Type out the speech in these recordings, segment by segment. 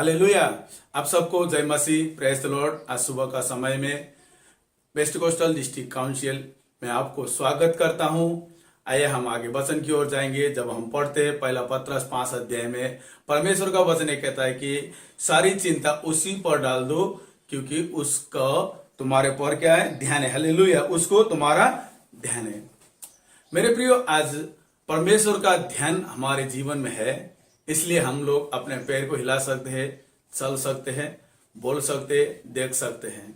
Hallelujah. आप सबको जय मसीह, प्रेज द लॉर्ड। आज सुबह का समय में वेस्ट कोस्टल डिस्ट्रिक्ट काउंसिल में आपको स्वागत करता हूं। आइए हम आगे वचन की ओर जाएंगे। जब हम पढ़ते हैं पहला पत्रस 5 अध्याय में परमेश्वर का वचन ये कहता है कि सारी चिंता उसी पर डाल दो क्योंकि उसका तुम्हारे पर क्या है, ध्यान है। हालेलुया, उसको तुम्हारा ध्यान है। मेरे प्रियो, आज परमेश्वर का ध्यान हमारे जीवन में है, इसलिए हम लोग अपने पैर को हिला सकते हैं, चल सकते हैं, बोल सकते, देख सकते हैं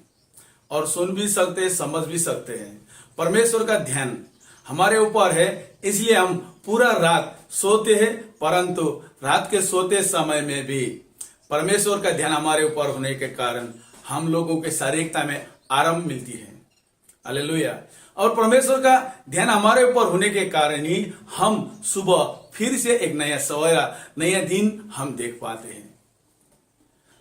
और सुन भी सकते, समझ भी सकते हैं। परमेश्वर का ध्यान हमारे ऊपर है, इसलिए हम पूरा रात सोते हैं, परंतु रात के सोते समय में भी परमेश्वर का ध्यान हमारे ऊपर होने के कारण हम लोगों के शारीरिकता में आराम मिलती है। हालेलुया। और परमेश्वर का ध्यान हमारे ऊपर होने के कारण ही हम सुबह फिर से एक नया सवेरा, नया दिन हम देख पाते हैं।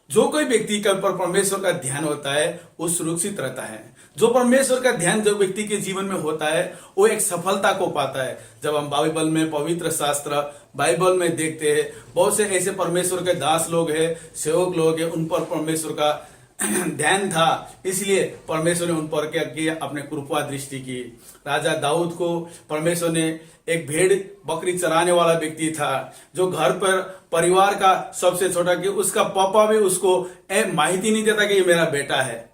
जो कोई व्यक्ति के ऊपर परमेश्वर का ध्यान होता है वो सुरक्षित रहता है। जो परमेश्वर का ध्यान जो व्यक्ति के जीवन में होता है वो एक सफलता को पाता है। जब हम बाइबल में, पवित्र शास्त्र बाइबल में देखते हैं, बहुत से ऐसे परमेश्वर के दास लोग हैं, सेवक लोग हैं, उन पर परमेश्वर का ध्यान था, इसलिए परमेश्वर ने उन पर क्या किया, अपने कृपा दृष्टि की। राजा दाऊद को परमेश्वर ने, एक भेड़ बकरी चराने वाला व्यक्ति था, जो घर पर परिवार का सबसे छोटा, कि उसका पापा भी उसको माहिती नहीं देता कि ये मेरा बेटा है,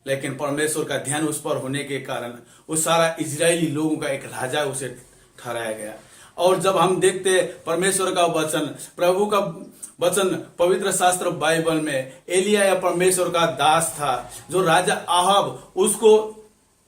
लेकिन परमेश्वर का ध्यान उस पर होने के कारण उस सारा इजरायली लोगों का एक राजा उसे ठहराया गया। और जब हम देखते परमेश्वर का वचन, प्रभु का वचन पवित्र शास्त्र बाइबल में, एलिया या परमेश्वर का दास था, जो राजा आहाब उसको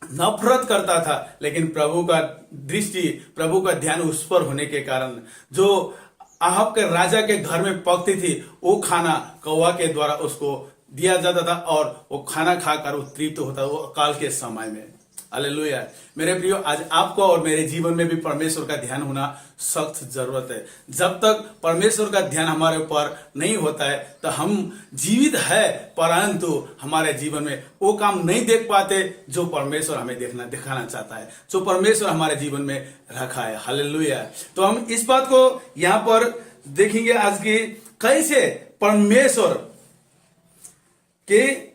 नफरत करता था, लेकिन प्रभु का दृष्टि, प्रभु का ध्यान उस पर होने के कारण जो आहाब के राजा के घर में पकती थी वो खाना कौवा के द्वारा उसको दिया जाता था और वो खाना खाकर वो तृप्त होता, वो अकाल के समय में। हालेलुया। मेरे प्रियो, आज आपको और मेरे जीवन में भी परमेश्वर का ध्यान होना सख्त जरूरत है। जब तक परमेश्वर का ध्यान हमारे ऊपर नहीं होता है तो हम जीवित है, परंतु हमारे जीवन में वो काम नहीं देख पाते जो परमेश्वर हमें दिखाना चाहता है, जो परमेश्वर हमारे जीवन में रखा है। हालेलुया। तो हम इस बात को यहाँ पर देखेंगे आज की, कैसे परमेश्वर के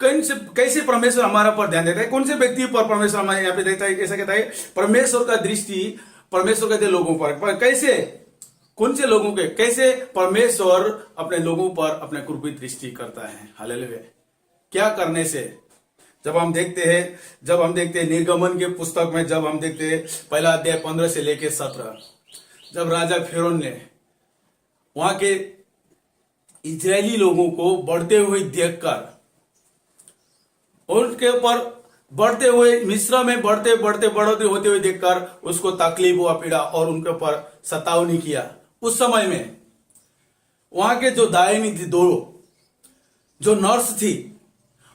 कैसे परमेश्वर हमारा पर ध्यान देता है, कौन से व्यक्ति पर परमेश्वर हमारे यहाँ पे देता है। ऐसा कहता है परमेश्वर का दृष्टि, परमेश्वर कहते लोगों पर कैसे, कौन से लोगों के, कैसे परमेश्वर अपने लोगों पर अपने कृपा दृष्टि करता है। हालेलुया। क्या करने से, जब हम देखते हैं निर्गमन के पुस्तक में, जब हम देखते हैं पहला अध्याय 15 से लेकर 17, जब राजा फिरौन ने वहां के इजरायली लोगों को बढ़ते हुए देखकर, उनके ऊपर बढ़ते हुए, मिस्र में बढ़ते होते हुए देखकर उसको तकलीफ हुआ, पीड़ा और उनके ऊपर सतावनी किया। उस समय में वहां के जो दायनी थी, दो जो नर्स थी,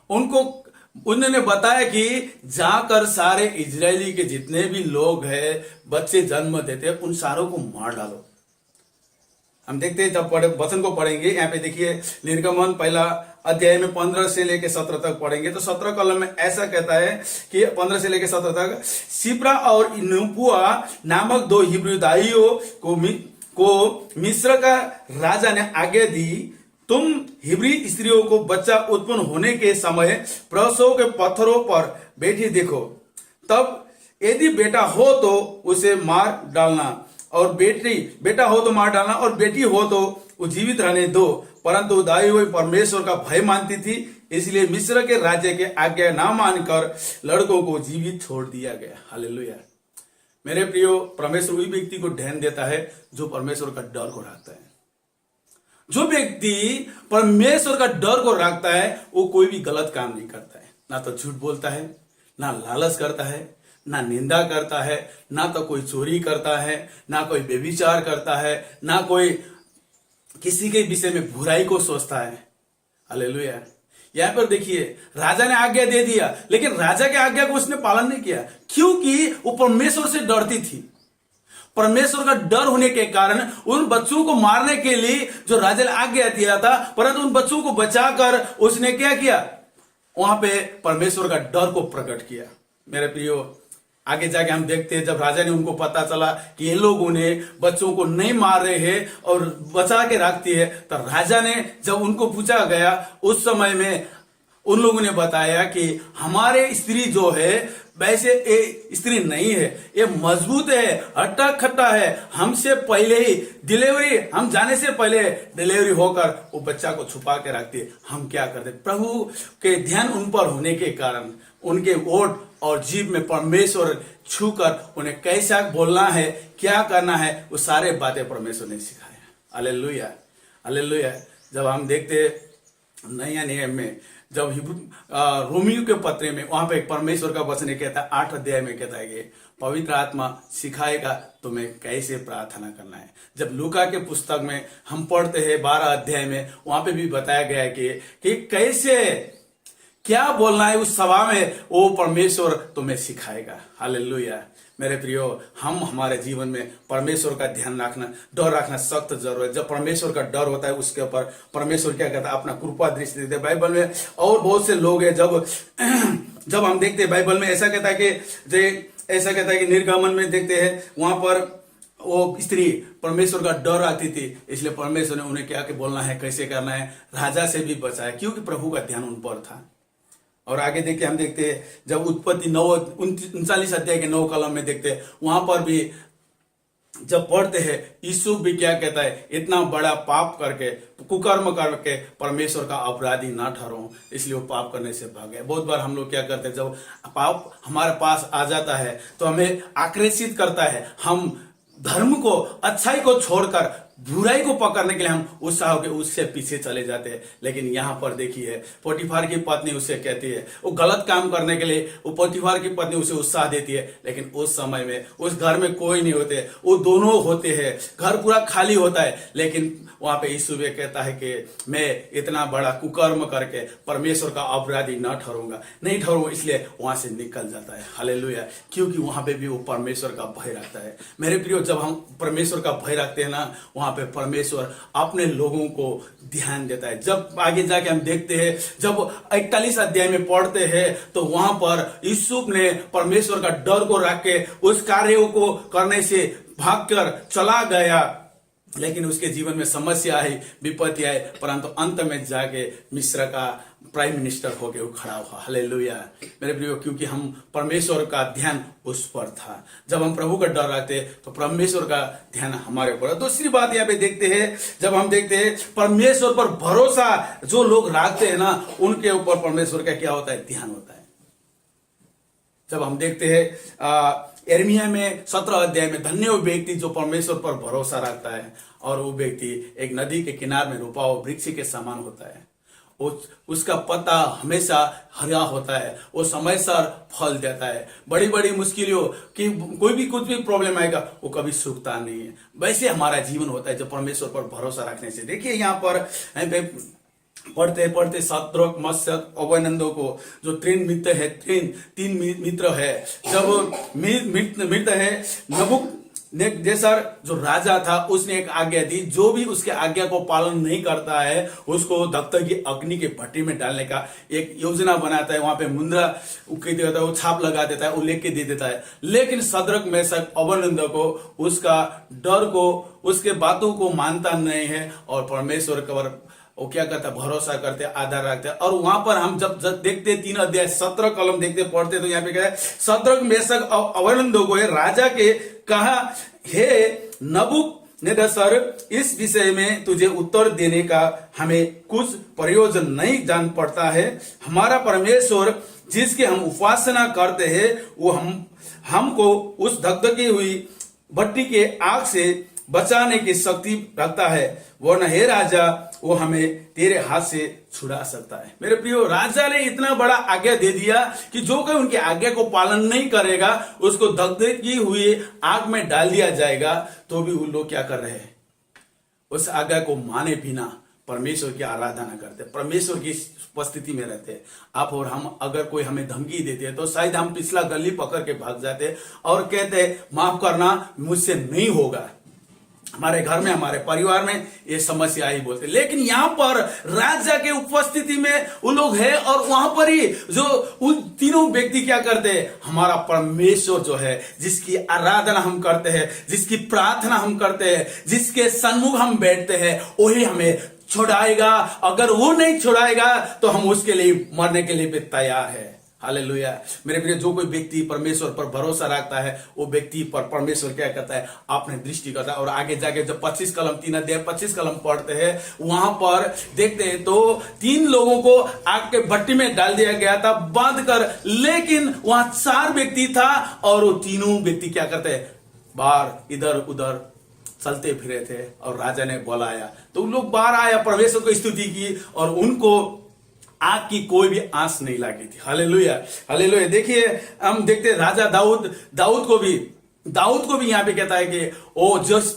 उन्होंने बताया कि जाकर सारे इजरायली के जितने भी लोग हैं, बच्चे जन्म देते, उन सारों को मार डालो। हम देखते हैं, जब वचन को पढ़ेंगे, यहाँ पे देखिए निर्गमन पहला अध्याय में 15 से लेकर 17 तक पढ़ेंगे तो 17 कलम में ऐसा कहता है कि 15 से लेकर 17 तक, सिप्रा और नुपुआ नामक दो हिब्रू दाइयों को मिस्र का राजा ने आज्ञा दी, तुम हिब्री स्त्रियों को बच्चा उत्पन्न होने के समय प्रसव के पत्थरों पर बैठी देखो, तब यदि बेटा हो तो उसे मार डालना और बेटा हो तो मार डालना और बेटी हो तो वो जीवित रहने दो। परंतु दाई हुई परमेश्वर का भय मानती थी, इसलिए मिस्र के राज्य के आज्ञा ना मानकर लड़कों को जीवित छोड़ दिया गया। हालेलुया। मेरे प्रियो, परमेश्वर वही व्यक्ति को ध्यान देता है जो परमेश्वर का डर को रखता है। जो व्यक्ति परमेश्वर का डर को रखता है वो कोई भी गलत काम नहीं करता है, ना तो झूठ बोलता है, ना लालच करता है, ना निंदा करता है, ना तो कोई चोरी करता है, ना कोई व्यभिचार करता है, ना कोई किसी के विषय में बुराई को सोचता है। हालेलुया। यहां पर देखिए, राजा ने आज्ञा दे दिया, लेकिन राजा के आज्ञा को उसने पालन नहीं किया, क्योंकि वो परमेश्वर से डरती थी। परमेश्वर का डर होने के कारण उन बच्चों को मारने के लिए जो राजा ने आज्ञा दिया था, परंतु उन बच्चों को बचाकर उसने क्या किया, वहां पे परमेश्वर का डर को प्रकट किया। मेरे प्रियो, आगे जाके हम देखते हैं जब राजा ने उनको पता चला कि ये लोग उन्हें बच्चों को नहीं मार रहे हैं और बचा के रखती है, तो राजा ने जब उनको पूछा गया उस समय में उन लोगों ने बताया कि हमारे स्त्री जो है वैसे ये स्त्री नहीं है, ये मजबूत है, हट्टा खट्टा है, हमसे पहले ही डिलीवरी, हम जाने से पहले डिलीवरी होकर वो बच्चा को छुपा के रखती है। हम क्या करते, प्रभु के ध्यान उन पर होने के कारण उनके ओठ और जीभ में परमेश्वर छूकर उन्हें कैसा बोलना है, क्या करना है, वो सारे बातें परमेश्वर ने सिखाया। Hallelujah, hallelujah. जब हम देखते नया नियम में, जब रोमियो के पत्र में वहां पे परमेश्वर का वचन कहता है 8 अध्याय में कहता है कि पवित्र आत्मा सिखाएगा तुम्हें कैसे प्रार्थना करना है। जब लूका के पुस्तक में हम पढ़ते हैं 12 अध्याय में, वहां पे भी बताया गया है कि कैसे क्या बोलना है उस सभा में, वो परमेश्वर तुम्हें सिखाएगा। हालेलुया। मेरे प्रियो, हम हमारे जीवन में परमेश्वर का ध्यान रखना, डर रखना सख्त जरूर है। जब परमेश्वर का डर होता है उसके ऊपर परमेश्वर क्या कहता है, अपना कृपा दृष्टि देते हैं। बाइबल में और बहुत से लोग हैं, जब हम देखते हैं बाइबल में ऐसा कहता है कि निर्गमन में देखते हैं वहां पर वो स्त्री परमेश्वर का डर आती थी, इसलिए परमेश्वर ने उन्हें क्या बोलना है, कैसे करना है, राजा से भी बचाया, क्योंकि प्रभु का ध्यान उन पर था। और आगे देखिए हम देखते हैं जब उत्पत्ति 39 अध्याय के 9 कलम में देखते हैं, वहां पर भी जब पढ़ते हैं यीशु भी क्या कहता है, इतना बड़ा पाप करके, कुकर्म करके परमेश्वर का अपराधी ना ठहरो, इसलिए वो पाप करने से भाग गए। बहुत बार हम लोग क्या करते हैं, जब पाप हमारे पास आ जाता है तो हमें आकर्षित करता है, हम धर्म को, अच्छाई को छोड़कर बुराई को पकड़ने के लिए हम उत्साह के उससे पीछे चले जाते हैं। लेकिन यहाँ पर देखिए पोटीफार की पत्नी उससे कहती है, वो गलत काम करने के लिए वो पोटीफार की पत्नी उसे उत्साह देती है, लेकिन उस समय में उस घर में कोई नहीं होते, वो दोनों होते हैं, घर पूरा खाली होता है। लेकिन वहां पे यीशु भी कहता है कि मैं इतना बड़ा कुकर्म करके परमेश्वर का अपराधी न ठहरूंगा, नहीं ठहरूंगा, इसलिए वहां से निकल जाता है। हालेलुया। क्योंकि वहां पे भी वो परमेश्वर का भय रखता है। मेरे प्रियो, जब हम परमेश्वर का भय रखते हैं ना, वहां पे परमेश्वर अपने लोगों को ध्यान देता है। जब आगे जाके हम देखते हैं, जब 41 अध्याय में पढ़ते हैं, तो वहां पर यूसुफ ने परमेश्वर का डर को रख के उस कार्यों को करने से भागकर चला गया, लेकिन उसके जीवन में समस्या आई, विपत्ति आई, परंतु अंत में जाके मिस्र का प्राइम मिनिस्टर होके वो खड़ा हुआ। हालेलुया। मेरे प्रियो, क्योंकि हम परमेश्वर का ध्यान उस पर था। जब हम प्रभु का डर रखते तो परमेश्वर का ध्यान हमारे ऊपर। दूसरी बात यहाँ पे देखते हैं, जब हम देखते हैं परमेश्वर पर भरोसा जो लोग रखते हैं ना, उनके ऊपर परमेश्वर का क्या होता है, ध्यान होता है। जब हम देखते हैं यिर्मयाह में 17 अध्याय में, धन्य वो व्यक्ति जो परमेश्वर पर भरोसा रखता है और वो व्यक्ति एक नदी के किनारे में रोपा हुआ वृक्ष के समान होता है। उसका पत्ता हमेशा हरा होता है, वो समय सर फल देता है। बड़ी बड़ी मुश्किलों कि कोई भी कुछ भी प्रॉब्लम आएगा वो कभी सूखता नहीं है। वैसे हमारा जीवन होता है जब परमेश्वर पर भरोसा रखने से। देखिए यहाँ पर पढ़ते पढ़ते शद्रक, मेशक, अबेदनगो को जो तीन मित्र है, तीन मित्र है, जब मित्र है नबूकदनेस्सर जो राजा था, उसने एक आज्ञा दी, जो भी उसके आज्ञा को पालन नहीं करता है उसको दफ्तर की अग्नि के भट्टी में डालने का एक योजना बनाता है। वहां पे मुद्रा देता है, वो छाप लगा देता है, वो लेके दे देता है। लेकिन शद्रक, मेशक, अबेदनगो को उसका डर को, उसके बातों को मानता नहीं है और परमेश्वर पर वो क्या करता है, भरोसा करते, आधार रखते हैं। और वहां पर हम जब देखते 3 अध्याय 17 कलम देखते पढ़ते, तो यहाँ पे क्या है, शद्रक, मेशक और अबेदनगो को राजा के कहा, हे नबूकदनेस्सर, इस विषय में तुझे उत्तर देने का हमें कुछ प्रयोजन नहीं जान पड़ता है। हमारा परमेश्वर जिसके हम उपासना करते हैं वो हमको उस धगधगी हुई भट्टी के आग से बचाने की शक्ति रखता है, वरना हे राजा वो हमें तेरे हाथ से छुड़ा सकता है। मेरे प्रियो, राजा ने इतना बड़ा आज्ञा दे दिया कि जो कोई उनकी आज्ञा को पालन नहीं करेगा उसको धगधगी हुई आग में डाल दिया जाएगा। तो भी उन लोग क्या कर रहे हैं, उस आज्ञा को माने बिना परमेश्वर की आराधना करते, परमेश्वर की उपस्थिति में रहते। आप और हम अगर कोई हमें धमकी देते हैं तो शायद हम पिछला गली पकड़ के भाग जाते और कहते माफ करना, मुझसे नहीं होगा। हमारे घर में, हमारे परिवार में ये समस्या ही बोलते। लेकिन यहाँ पर राजा के उपस्थिति में वो लोग है और वहां पर ही जो उन तीनों व्यक्ति क्या करते हैं, हमारा परमेश्वर जो है, जिसकी आराधना हम करते हैं, जिसकी प्रार्थना हम करते हैं, जिसके सन्मुख हम बैठते हैं, वही हमें छुड़ाएगा। अगर वो नहीं छुड़ाएगा तो हम उसके लिए मरने के लिए भी तैयार है। हालेलुया। मेरे प्रिय, जो कोई व्यक्ति परमेश्वर पर भरोसा रखता है, वो व्यक्ति पर परमेश्वर क्या करता है, अपने दृष्टि करता है। और आगे जाके जब 25 कलम 3 अध्याय 25 कलम पढ़ते हैं, वहां पर देखते हैं तो 3 लोगों को आग के भट्टी में डाल दिया गया था बांध कर, लेकिन वहां 4 व्यक्ति था और वो तीनों व्यक्ति क्या करते हैं, बाहर इधर उधर चलते फिरे थे। और राजा ने बुलाया तो उन लोग बाहर आया, परमेश्वर को स्तुति की और उनको आग की कोई भी आंच नहीं लगी थी। Hallelujah, hallelujah. देखिए, हम देखते राजा दाऊद को भी यहाँ पे कहता है कि ओ जिस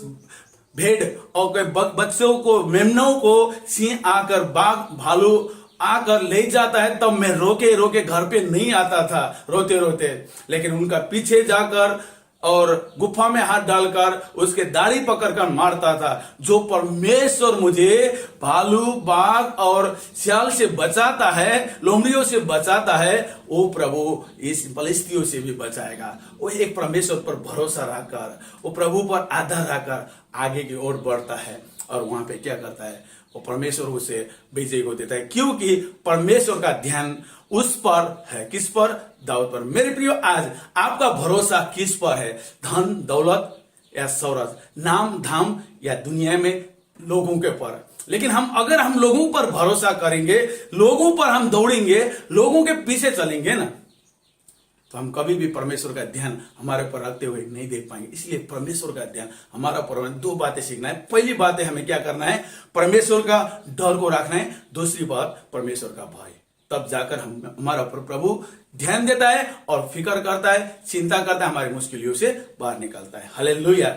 भेड़ और बच्चों को, मेमनों को सिंह आकर, बाघ भालू आकर ले जाता है, तब मैं रोके रोके घर पे नहीं आता था, रोते रोते, लेकिन उनका पीछे जाकर और गुफा में हाथ डालकर उसके दाढ़ी पकड़कर मारता था। जो परमेश्वर मुझे भालू, बाघ और सियाल से बचाता है, लोमड़ियों से बचाता है, वो प्रभु इस फलिस्तियों से भी बचाएगा। वो एक परमेश्वर पर भरोसा रखकर, वो प्रभु पर आधार रखकर आगे की ओर बढ़ता है और वहां पे क्या करता है, वो परमेश्वर उसे विजय को देता है, क्योंकि परमेश्वर का ध्यान उस पर है। किस पर? दाऊद पर। मेरे प्रियो, आज आपका भरोसा किस पर है? धन दौलत या शौहरत, नाम धाम या दुनिया में लोगों के पर? लेकिन अगर हम लोगों पर भरोसा करेंगे, लोगों पर हम दौड़ेंगे, लोगों के पीछे चलेंगे ना, तो हम कभी भी परमेश्वर का ध्यान हमारे पर रखते हुए नहीं देख पाएंगे। इसलिए परमेश्वर का ध्यान हमारा पर 2 बातें सीखना है। पहली बात है, हमें क्या करना है, परमेश्वर का डर को रखना है। दूसरी बात, परमेश्वर का भय। तब जाकर हमारा प्रभु ध्यान देता है और फिक्र करता है, चिंता करता है, हमारी मुश्किलों से बाहर निकलता है। Hallelujah,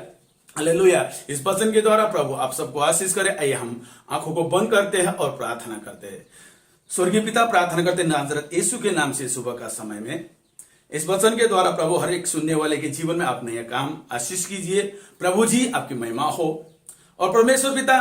hallelujah. इस वचन के द्वारा प्रभु आप सबको आशीष करे। आइए हम आंखों को बंद करते हैं और प्रार्थना करते हैं। स्वर्गीय पिता, प्रार्थना करते हैं नाज़रेत यीशु के नाम से सुबह का समय में इस वचन के द्वारा प्रभु हर एक सुनने वाले के जीवन में आपने यह काम आशीष कीजिए। प्रभु जी, आपकी महिमा हो। और परमेश्वर पिता,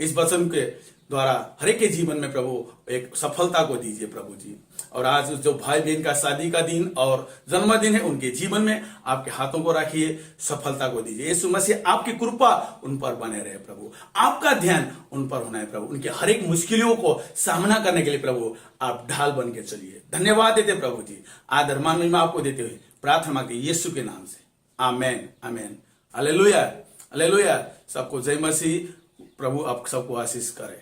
इस वचन के द्वारा हर एक के जीवन में प्रभु एक सफलता को दीजिए प्रभु जी। और आज जो भाई बहन का शादी का दिन और जन्मदिन है, उनके जीवन में आपके हाथों को रखिए, सफलता को दीजिए। यीशु मसीह, आपकी कृपा उन पर बने रहे प्रभु, आपका ध्यान उन पर होना है प्रभु। उनके हर एक मुश्किलों को सामना करने के लिए प्रभु आप ढाल बन के चलिए। धन्यवाद देते प्रभु जी, आदर मान महिमा आपको देते हुए प्रार्थना मांगते यीशु के नाम से, आमेन, आमेन। Hallelujah, hallelujah. सबको जय मसीह। प्रभु आप सबको आशीष करे।